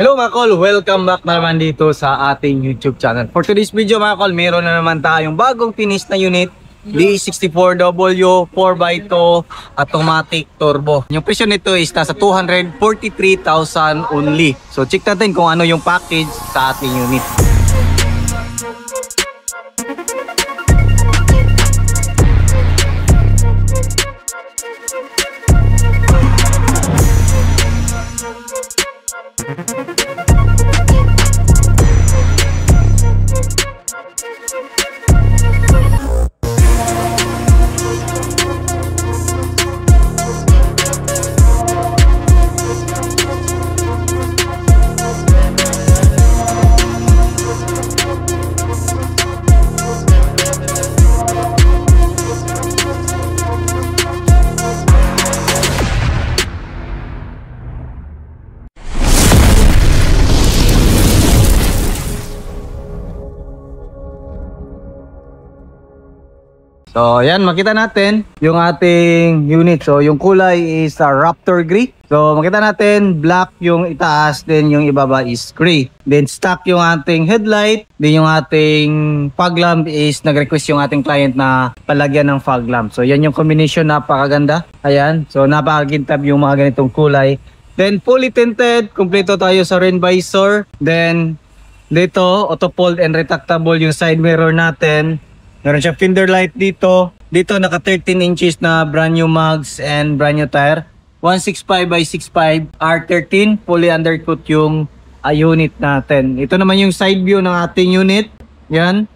Hello mga kol, welcome back na naman dito sa ating YouTube channel. For today's video mga kol, meron na naman tayong bagong finish na unit, D64W 4x2 automatic turbo. Yung presyo nito is nasa 243,000 only. So check natin kung ano yung package sa ating unit. So, ayan, makita natin yung ating unit. So, yung kulay is Raptor Gray. So, makita natin black yung itaas, then yung ibaba is gray. Then, stock yung ating headlight. Then, yung ating fog lamp is nag-request yung ating client na palagyan ng fog lamp. So, yan yung combination, napakaganda. Ayan, so napakagintab yung mga ganitong kulay. Then, fully tinted, kumpleto tayo sa rain visor. Then, dito, auto fold and retractable yung side mirror natin. Meron siyang fender light dito. Dito naka 13 inches na brand new mugs and brand new tire. 165/65 R13. Fully undercoat yung unit natin. Ito naman yung side view ng ating unit. Yan.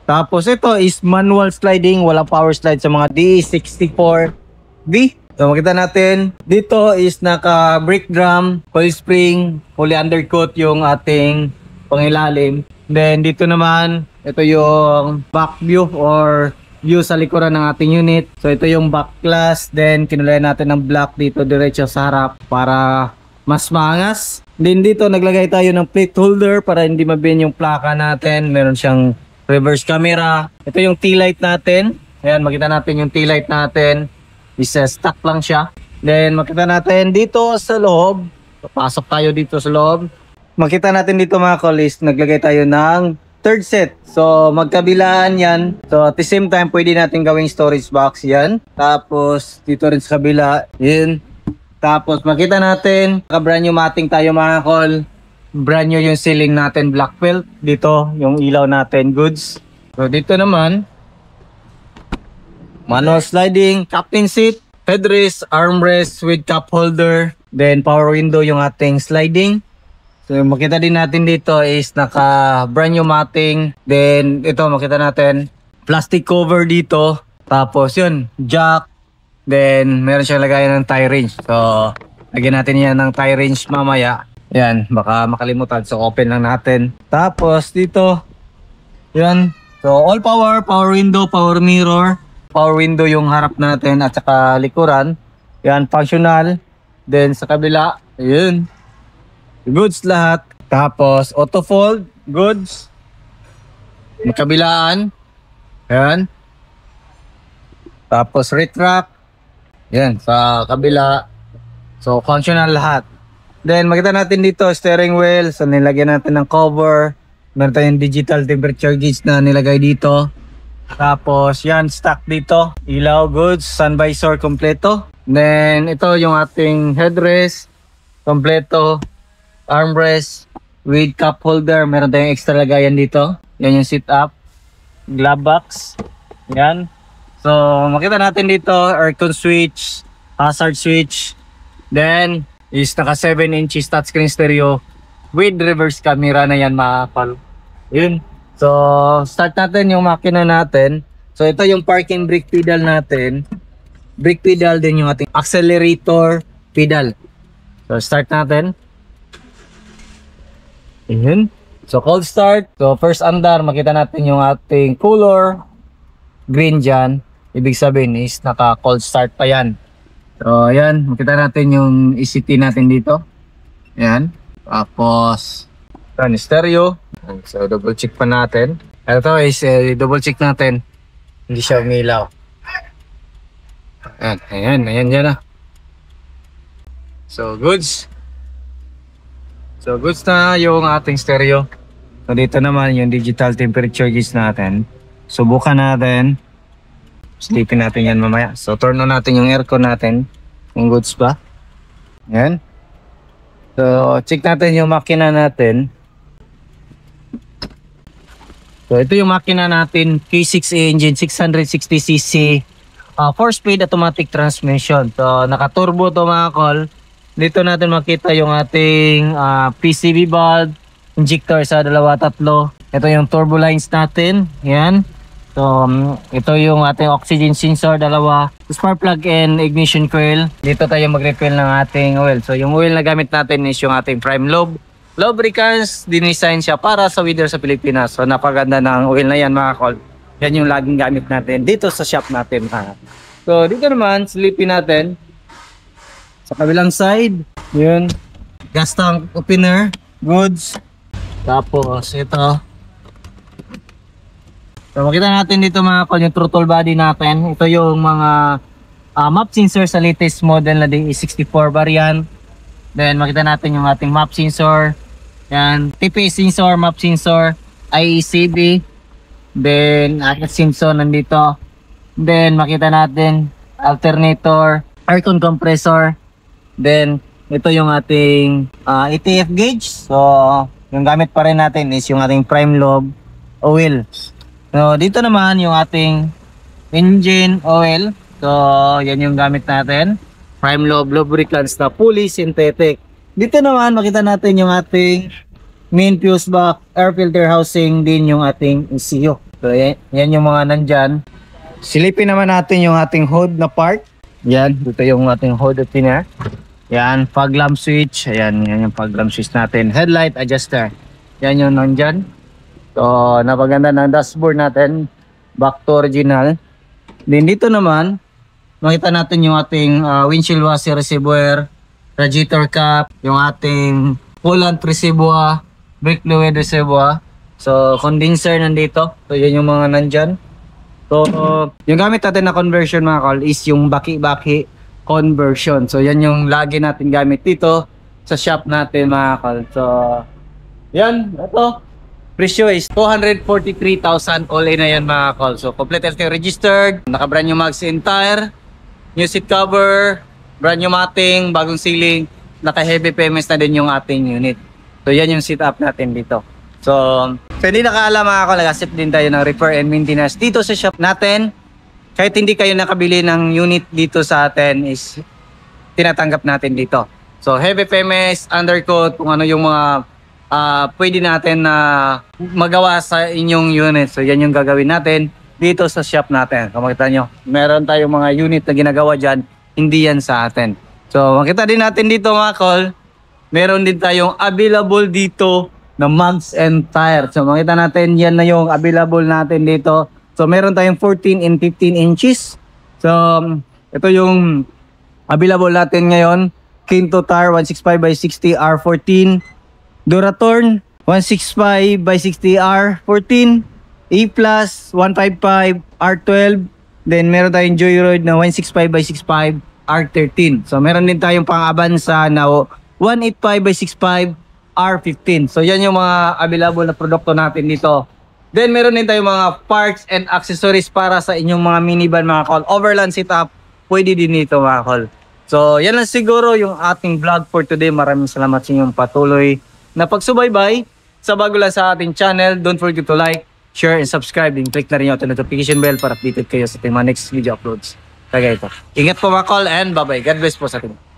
Tapos ito is manual sliding. Walang power slide sa mga D64V. So makita natin. Dito is naka brake drum, coil spring, fully undercoat yung ating pangilalim. Then dito naman, ito yung back view or view sa likuran ng ating unit. So ito yung back glass. Then kinulay natin ng black dito diretso sa harap para mas maangas. Then dito naglagay tayo ng plate holder para hindi mabin yung plaka natin. Meron siyang reverse camera. Ito yung tail light natin. Ayan, makita natin yung tail light natin. Is stock lang siya. Then makita natin dito sa loob. Pasok tayo dito sa loob. Makita natin dito mga kolis, naglagay tayo ng third set. So magkabilaan yan. So at the same time, pwede natin gawing storage box yan. Tapos dito rin sa kabila, yun. Tapos makita natin, brand new matting tayo mga kol. Brand new yung ceiling natin, black felt. Dito, yung ilaw natin, goods. So dito naman, manual sliding, captain seat, headrest, armrest with cup holder. Then power window yung ating sliding. So makita din natin dito is naka brand new matting. Then ito makita natin plastic cover dito. Tapos yun, jack. Then meron siyang lagayan ng tie range. So lagyan natin yan ng tie range mamaya. Yan, baka makalimutan. So open lang natin. Tapos dito, yan. So all power, power window, power mirror. Power window yung harap natin at saka likuran. Yan, functional. Then sa kabila, yun. Goods lahat. Tapos auto fold, goods. Magkabilaan. Ayan. Tapos retract. Yan, sa kabila. So functional lahat. Then makita natin dito steering wheel. So nilagyan natin ng cover. Meron tayong digital temperature gauge na nilagay dito. Tapos yan, stock dito. Ilaw, goods, sun visor kompleto. Then ito yung ating headrest. Kompleto. Armrest with cup holder. Meron tayong extra lagayan dito. Yan yung sit up. Glove box. Yan. So makita natin dito aircon switch, hazard switch. Then is naka 7 inches touchscreen stereo with reverse camera na yan mga kol. Yun. So start natin yung makina natin. So ito yung parking brake pedal natin. Brake pedal din yung ating accelerator pedal. So start natin. Ayan. So cold start. So first andar, makita natin yung ating color green dyan. Ibig sabihin is naka cold start pa yan. So ayan, makita natin yung ECT natin dito. Ayan. Tapos ito stereo. So double check pa natin. Ito is double check natin. Hindi siya umilaw. Ayan dyan na. So goods. So goods na yung ating stereo. So dito naman yung digital temperature gauge natin. Subukan natin. Sleepin natin yan mamaya. So turn on natin yung aircon natin. Yung goods ba? Yan. So check natin yung makina natin. So ito yung makina natin, K6A engine, 660cc, 4-speed automatic transmission. So naka-turbo to mga kol. Dito natin makita yung ating PCV valve, injector sa 2-3. Ito yung turbo lines natin, yan. So ito yung ating oxygen sensor, 2, spark plug and ignition coil. Dito tayo mag-refill ng ating oil. So yung oil na gamit natin is yung ating prime lobe. Lubricants, dinisign siya para sa weather sa Pilipinas. So napaganda ng oil na yan mga kol. Yan yung laging gamit natin dito sa shop natin. So dito naman, silipin natin. Sa kabilang side, yun. Gas tank opener, goods. Tapos ito. So makita natin dito mga kol yung throttle body natin. Ito yung mga map sensor sa latest model na E64 variant. Then makita natin yung ating map sensor. Yan, TPS sensor, map sensor, IECB. Then ating sensor nandito. Then makita natin alternator, aircon compressor. Then ito yung ating ETF gauge. So yung gamit pa rin natin is yung ating prime lobe oil. So dito naman yung ating engine oil. So yan yung gamit natin. Prime lobe lubricants na fully synthetic. Dito naman makita natin yung ating main fuse box, air filter housing, din yung ating ECU. So yan yung mga nandyan. Silipin naman natin yung ating hood na part. Yan, dito yung ating hood opener. Yan, fog lamp switch. Ayan, yan yung fog lamp switch natin. Headlight adjuster. Yan yung nandyan. So napaganda ng dashboard natin. Back to original. Then dito naman makita natin yung ating windshield washer reservoir, radiator cap, yung ating coolant reservoir, brake fluid reservoir. So condenser nandito. So yan yung mga nandyan. So yung gamit natin na conversion mga kol is yung baki-baki conversion. So yan yung lagi natin gamit dito sa shop natin mga kol. So yan, ito. Presyo is 243,000 all in na yan mga kol. So complete LTO registered, naka-brand new mags and tire, new seat cover, brand new matting, bagong ceiling, naka-heavy PMS na din yung ating unit. So yan yung setup natin dito. So hindi nakaalam mga kol, nag-accept din tayo ng repair and maintenance dito sa shop natin. Kahit hindi kayo nakabili ng unit dito sa atin is tinatanggap natin dito. So heavy PMS, undercoat, kung ano yung mga pwede natin na magawa sa inyong unit. So yan yung gagawin natin dito sa shop natin. Kung makita nyo, meron tayong mga unit na ginagawa dyan, hindi yan sa atin. So makita din natin dito mga kol, meron din tayong available dito na mags and tire. So makita natin yan na yung available natin dito. So meron tayong 14 and 15 inches. So ito yung available natin ngayon. Kinto tire 165/60 R14. Duratorn 165/60 R14. A+, 155 R12. Then meron tayong Joyride na 165/65 R13. So meron din tayong pang-Avanza na 185/65 R15. So yan yung mga available na produkto natin dito. Then meron din tayong mga parts and accessories para sa inyong mga minivan mga kol. Overland setup, pwede din dito mga kol. So yan lang siguro yung ating vlog for today. Maraming salamat sa inyong patuloy na pagsubaybay. Sa bago lang sa ating channel, don't forget to like, share, and subscribe. And click na rin yung notification bell para updated kayo sa ating mga next video uploads. Kaya ito. Ingat po mga kol and bye-bye. God bless po sa ating.